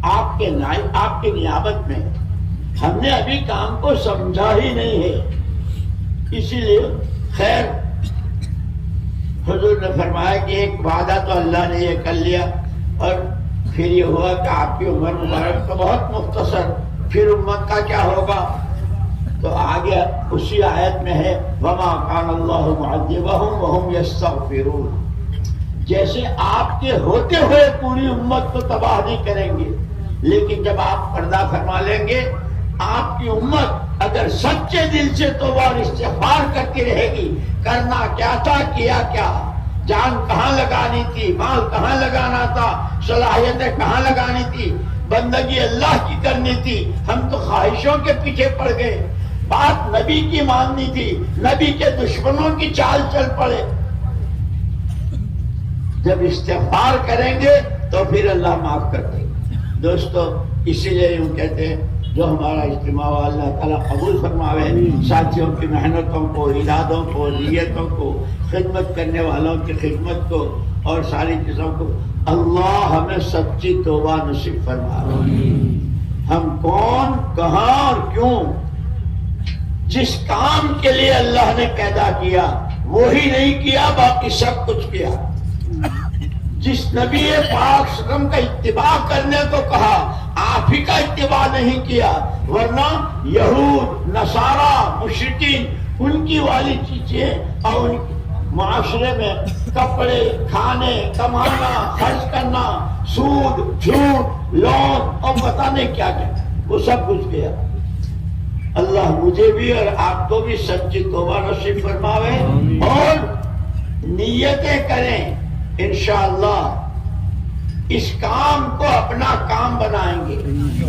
آپ کی نیابت میں ہم نے ابھی کام کو سمجھا ہی نہیں ہے. اسی لیے خیر حضور نے فرمایا کہ ایک وعدہ تو اللہ نے یہ کر لیا، اور پھر یہ ہوا کہ آپ کی عمر مبارک تو بہت مختصر، پھر امت کا کیا ہوگا؟ تو آگے اسی آیت میں ہے وَمَا كَانَ اللَّهُ مُعَذِّبَهُمْ وَهُمْ يَسْتَغْفِرُونَ. جیسے آپ کے ہوتے ہوئے پوری امت کو تباہ نہیں کریں گے، لیکن جب آپ پردہ فرما لیں گے آپ کی امت اگر سچے دل سے توبہ اور استغفار کرتی رہے گی، کرنا کیا تھا کیا کیا، جان کہاں لگانی تھی، مال کہاں لگانا تھا، صلاحیتیں کہاں لگانی تھی، بندگی اللہ کی کرنی تھی، ہم تو خواہشوں کے پیچھے پڑ گئے، بات نبی کی ماننی تھی، نبی کے دشمنوں کی چال چل پڑے۔ جب استغفار کریں گے تو پھر اللہ معاف کر دے گا۔ دوستو اسی لیے یوں کہتے ہیں جو ہمارا اجتماع ہوا اللہ تعالیٰ قبول فرماوے، ساتھیوں کی محنتوں کو، ارادوں کو، نیتوں کو، خدمت کرنے والوں کی خدمت کو اور ساری چیزوں کو اللہ ہمیں سچی توبہ نصیب فرماوے۔ ہم کون، کہاں اور کیوں، جس کام کے لیے اللہ نے پیدا کیا وہی نہیں کیا، باقی سب کچھ کیا۔ جس نبی پاک صلی اللہ علیہ وسلم کا اتباع کرنے کو کہا آپ ہی کا اتباع نہیں کیا، ورنہ یہود، نصارہ، مشرکین ان کی والی چیزیں اور ان معاشرے میں کپڑے، کھانے، کمانا، خرچ کرنا، سود، جھوٹ، لوٹ اور پتہ نہیں کیا کیا، وہ سب کچھ کیا۔ اللہ مجھے بھی اور آپ کو بھی سچی توبہ نصیب فرماوے اور نیتیں کریں، انشاءاللہ اس کام کو اپنا کام بنائیں گے۔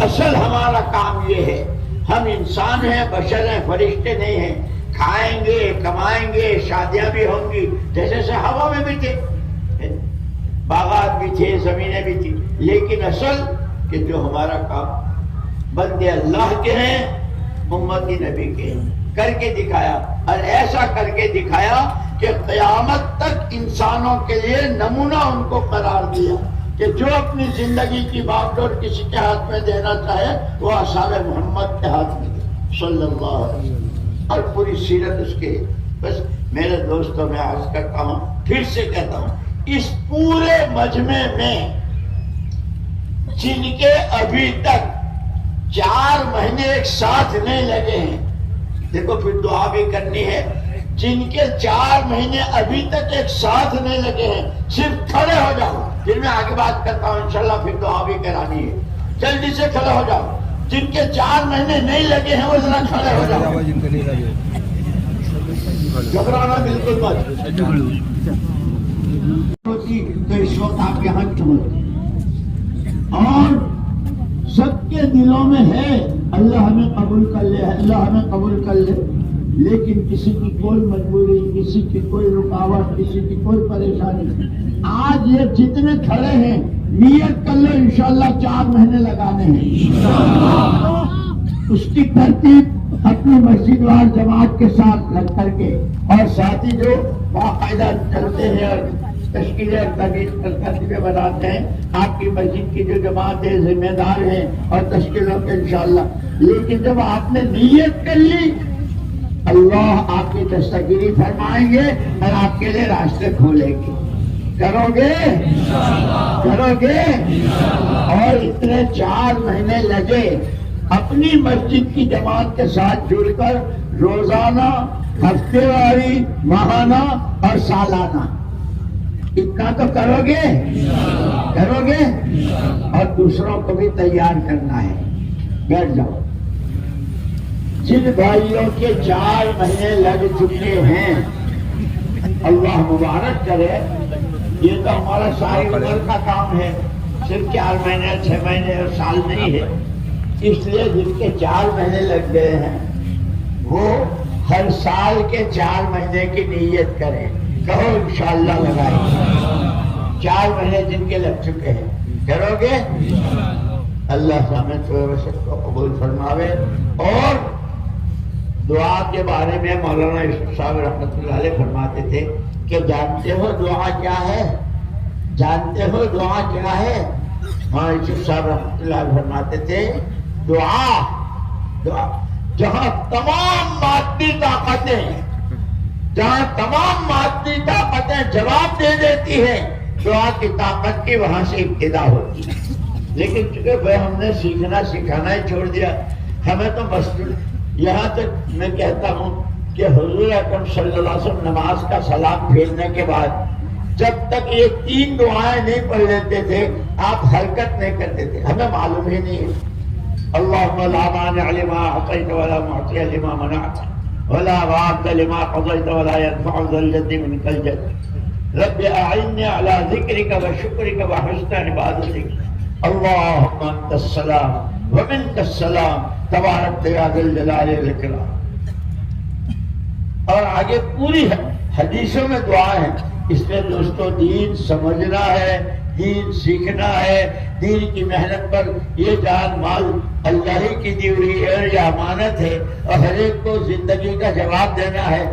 اصل ہمارا کام یہ ہے، ہم انسان ہیں، بشر ہیں، فرشتے نہیں ہیں، کھائیں گے، کمائیں گے، شادیاں بھی ہوں گی جیسے سے ہوا میں بھی تھے، باغات بھی تھے، زمینیں بھی تھی، لیکن اصل کہ جو ہمارا کام بندے اللہ کے ہیں، امتی نبی کے ہیں، کر کے دکھایا، اور ایسا کر کے دکھایا کہ قیامت تک انسانوں کے لیے نمونہ ان کو قرار دیا کہ جو اپنی زندگی کی باغ ڈور کسی کے ہاتھ میں دینا چاہے وہ اصحاب محمد کے ہاتھ میں دے صلی اللہ علیہ وسلم، اور پوری سیرت اس کے۔ بس میرے دوستوں میں عرض کرتا ہوں، پھر سے کہتا ہوں، اس پورے مجمع میں جن کے ابھی تک 4 مہینے ایک ساتھ نہیں لگے ہیں، دیکھو پھر دعا بھی کرنی ہے، جن کے 4 مہینے ابھی تک ایک ساتھ نہیں لگے ہیں صرف کھڑے ہو جاؤ، پھر میں آگے بات کرتا ہوں انشاءاللہ، پھر دعا بھی کرانی ہے، جلدی سے کھڑے ہو جاؤ۔ جن کے 4 مہینے نہیں لگے ہیں وہ ذرا کھڑے ہو جاؤ، گھبرانا بالکل مت، تو اس وقت آپ یہاں کیوں اور سب کے دلوں میں ہے اللہ ہمیں قبول کر لے، اللہ ہمیں قبول کر لے، لیکن کسی کی کوئی مجبوری، کسی کی کوئی رکاوٹ، کسی کی کوئی پریشانی۔ آج یہ جتنے کھڑے ہیں نیت کر لو انشاءاللہ 4 مہینے لگانے ہیں، اس کی ترتیب اپنی مسجد وار جماعت کے ساتھ لگ کر کے، اور ساتھی جو باقاعدہ چلتے ہیں اور تشکیلیں ترتیبیں بناتے ہیں، آپ کی مسجد کی جو جماعت ہے ذمہ دار ہیں اور تشکیلوں کے انشاءاللہ، لیکن جب آپ نے نیت کر لی اللہ آپ کی دستگیری فرمائیں گے اور آپ کے لیے راستے کھولیں گے۔ کرو گے؟ کرو گے؟ اور اتنے 4 مہینے لگے اپنی مسجد کی جماعت کے ساتھ جڑ کر روزانہ، ہفتے واری، ماہانہ اور سالانہ، اتنا تو کرو گے؟ کرو گے؟ اور دوسروں کو بھی تیار کرنا ہے۔ بیٹھ جاؤ۔ جن بھائیوں کے 4 مہینے لگ چکے ہیں اللہ مبارک کرے، یہ تو ہمارا ساری عمر کا کام ہے، صرف 4 مہینے 6 مہینے اور سال نہیں ہے، اس لیے جن کے 4 مہینے لگ گئے ہیں وہ ہر سال کے 4 مہینے کی نیت کریں، کہو انشاءاللہ لگائیں۔ 4 مہینے جن کے لگ چکے ہیں کرو گے؟ اللہ ہمیں سب کو قبول فرماوے۔ اور دعا کے بارے میں مولانا یوسف صاحب رحمۃ اللہ علیہ فرماتے تھے کہ جانتے ہو دعا کیا ہے؟ جانتے ہو دعا کیا ہے؟ مولانا یوسف صاحب رحمۃ اللہ علیہ فرماتے تھے دعا جہاں تمام مادی طاقتیں جواب دے دیتی ہیں، دعا کی طاقت کی وہاں سے ابتدا ہوتی ہے۔ لیکن چونکہ ہم نے سکھانا ہی چھوڑ دیا، ہمیں تو بس یہاں تک میں کہتا ہوں کہ حضور اکرم صلی اللہ علیہ وسلم نماز کا سلام پھیرنے کے بعد جب تک یہ 3 دعائیں نہیں پڑھ لیتے تھے آپ حرکت نہیں کرتے تھے، ہمیں معلوم ہی نہیں ہے۔ اللهم لا مانع لما اعطيت ولا معطي لما منعت ولا راد لما قضيت ولا يدفع ذا الجد منك الجد. رب اعني على ذكرك وشكرك وحسن عبادتك. اللهم انت السلام ومنك السلام تبارک یا ذی الجلال والاکرام. اور آگے پوری حدیثوں میں دعا ہے. اس لیے دوستو دین سمجھنا ہے، دین سیکھنا ہے، دین کی محنت پر یہ جان مال اللہ ہی کی دی ہوئی ہے، یہ امانت ہے اور ہر ایک کو زندگی کا جواب دینا ہے.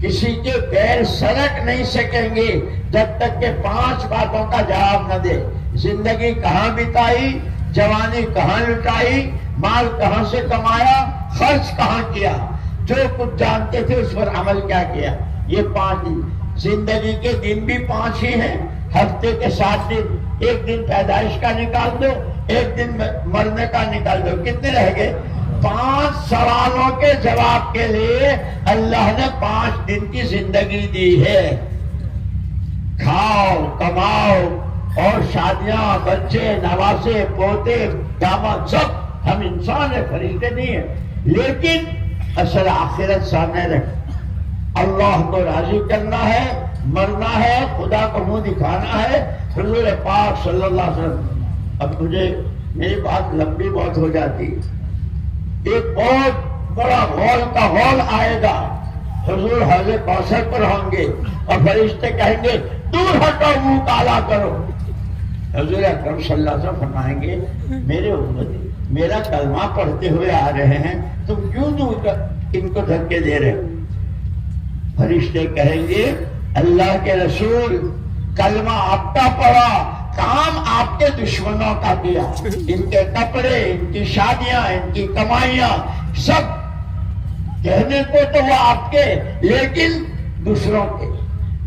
کسی کے پیر سرک نہیں سکیں گے جب تک کہ 5 باتوں کا جواب نہ دے. زندگی کہاں بتائی، جوانی کہاں لٹائی، مال کہاں سے کمایا، خرچ کہاں کیا، جو کچھ جانتے تھے اس پر عمل کیا کیا. یہ 5 دن. زندگی کے دن بھی 5 ہی ہیں، ہفتے کے 7 دن. ایک دن پیدائش کا نکال دو، ایک دن مرنے کا نکال دو، کتنے رہ گئے؟ 5 سوالوں کے جواب کے لیے اللہ نے 5 دن کی زندگی دی ہے. کھاؤ، کماؤ اور شادیاں، بچے، نواسے، پوتے، داماد، سب ہم انسان ہیں، فرشتے نہیں ہیں. لیکن اصل آخرت سامنے رکھ. اللہ کو راضی کرنا ہے، مرنا ہے، خدا کو منہ دکھانا ہے. حضور پاک صلی اللہ علیہ وسلم. اب مجھے میری بات لمبی بہت ہو جاتی. ایک بہت بڑا غول کا غول آئے گا. حضور حوض کوثر پر ہوں گے اور فرشتے کہیں گے دور ہٹو، منہ کالا کرو. حضور اکرم صلی اللہ علیہ وسلم فرمائیں گے میرے امتی میرا کلمہ پڑھتے ہوئے آ رہے ہیں، تم کیوں ان کو دھکے دے رہے ہو؟ فرشتے کہیں گے اللہ کے رسول کلمہ آپ کا پڑھا، کام آپ کے دشمنوں کا کیا. ان کے کپڑے، ان کی شادیاں، ان کی کمائیاں، سب کہنے کو تو وہ آپ کے لیکن دوسروں کے.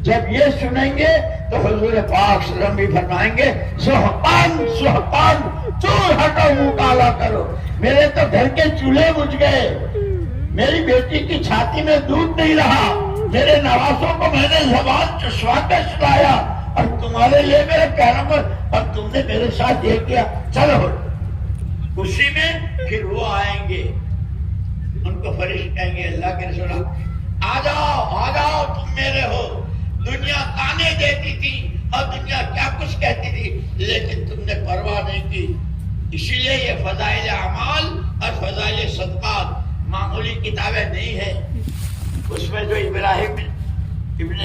جب یہ سنیں گے تو حضور پاک صلی اللہ علیہ وسلم بھی فرمائیں گے سحقان سحقان، دور ہٹو، منہ کالا کرو. میرے تو گھر کے چولہے بجھ گئے، میری بیٹی کی چھاتی میں دودھ نہیں رہا، میرے نواسوں کو میں نے زبان چسوا کے سلایا اور تمہارے لیے میرے پیروں پر، اور تم نے میرے ساتھ یہ کیا. چلو اسی میں پھر وہ آئیں گے، ان کو فرشتے کہیں گے اللہ کے رسول آ جاؤ تم میرے ہو. دنیا تانے دیتی تھی اور دنیا کیا کچھ کہتی تھی، لیکن تم نے پرواہ نہیں کی. اسی لیے یہ فضائل اعمال اور فضائل صدقات معمولی کتابیں نہیں ہیں. اس میں جو ابراہیم ابن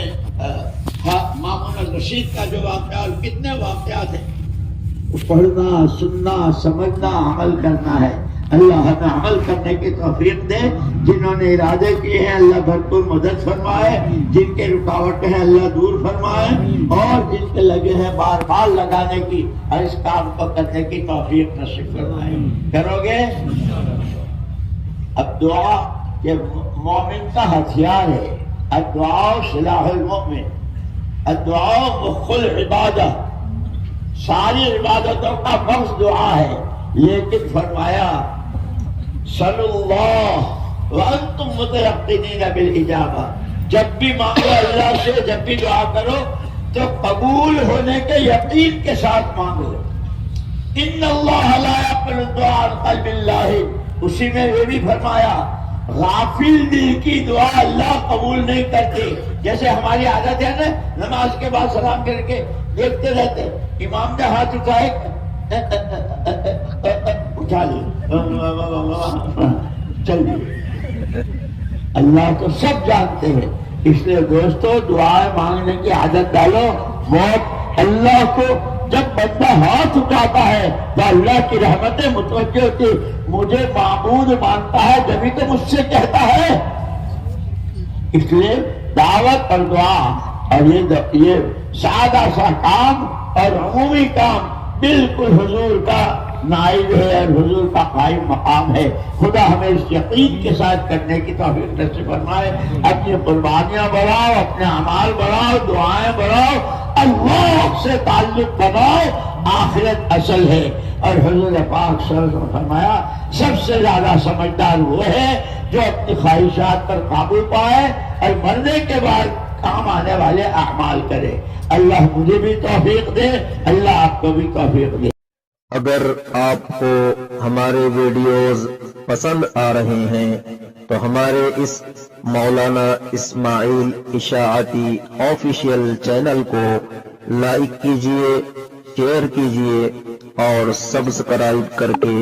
مامون الرشید کا جو واقعات، کتنے واقعات ہیں. پڑھنا، سننا، سمجھنا، عمل کرنا ہے. اللہ ہمیں عمل کرنے کی توفیق دے. جنہوں نے ارادے کیے ہیں اللہ بھرپور مدد فرمائے، جن کے رکاوٹیں ہیں اللہ دور فرمائے، اور جن کے لگے ہیں بار بار لگانے کی اور اس کام کو کرنے کی توفیق نصیب فرمائے. کرو گے؟ اب دعا یہ مومن کا ہتھیار ہے. الدعاء سلاح المؤمن، الدعاء مخ العبادہ. ساری عبادتوں کا مغز دعا ہے. لیکن فرمایا صلی اللہ وانتم متیقنین بالاجابہ. جب بھی مانگو اللہ سے، جب بھی دعا کرو تو قبول ہونے کے یقین کے ساتھ مانگو. ان اللہ لا يقبل الدعاء عن قلب اللہ. اسی میں یہ بھی فرمایا غافل دل کی دعا اللہ قبول نہیں کرتے. جیسے ہماری عادت ہے نا، نماز کے بعد سلام کر کے دیکھتے رہتے، امام نے ہاتھ اٹھائے اٹھا لی، چل دی. اللہ تو سب جانتے ہیں. اس لیے دوستو دعائیں مانگنے کی عادت ڈالو. موت اللہ کو جب بندہ ہاتھ اٹھاتا ہے تو اللہ کی رحمتیں متوجہ ہوتی. مجھے معبود مانتا ہے جبھی تو مجھ سے کہتا ہے. اس لیے دعوت اور دعا اور یہ سادہ سا کام اور عمومی کام بالکل حضور کا نائب ہے اور حضور کا قائم مقام ہے. خدا ہمیں اس یقین کے ساتھ کرنے کی توفیق نصیب فرمائے. اپنی قربانیاں بڑھاؤ، اپنے اعمال بڑھاؤ، دعائیں بڑھاؤ، اللہ سے تعلق بناؤ. آخرت اصل ہے. اور حضور پاک صلی اللہ علیہ وسلم فرمایا سب سے زیادہ سمجھدار وہ ہے جو اپنی خواہشات پر قابو پائے اور مرنے کے بعد کام آنے والے اعمال کرے. اللہ مجھے بھی توفیق دے، اللہ آپ کو بھی توفیق دے. اگر آپ کو ہمارے ویڈیوز پسند آ رہے ہیں تو ہمارے اس مولانا اسماعیل اشاعتی آفیشیل چینل کو لائک کیجئے، شیئر کیجئے اور سبسکرائب کر کے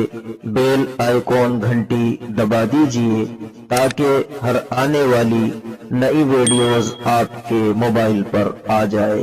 بیل آئیکن گھنٹی دبا دیجئے تاکہ ہر آنے والی نئی ویڈیوز آپ کے موبائل پر آ جائے۔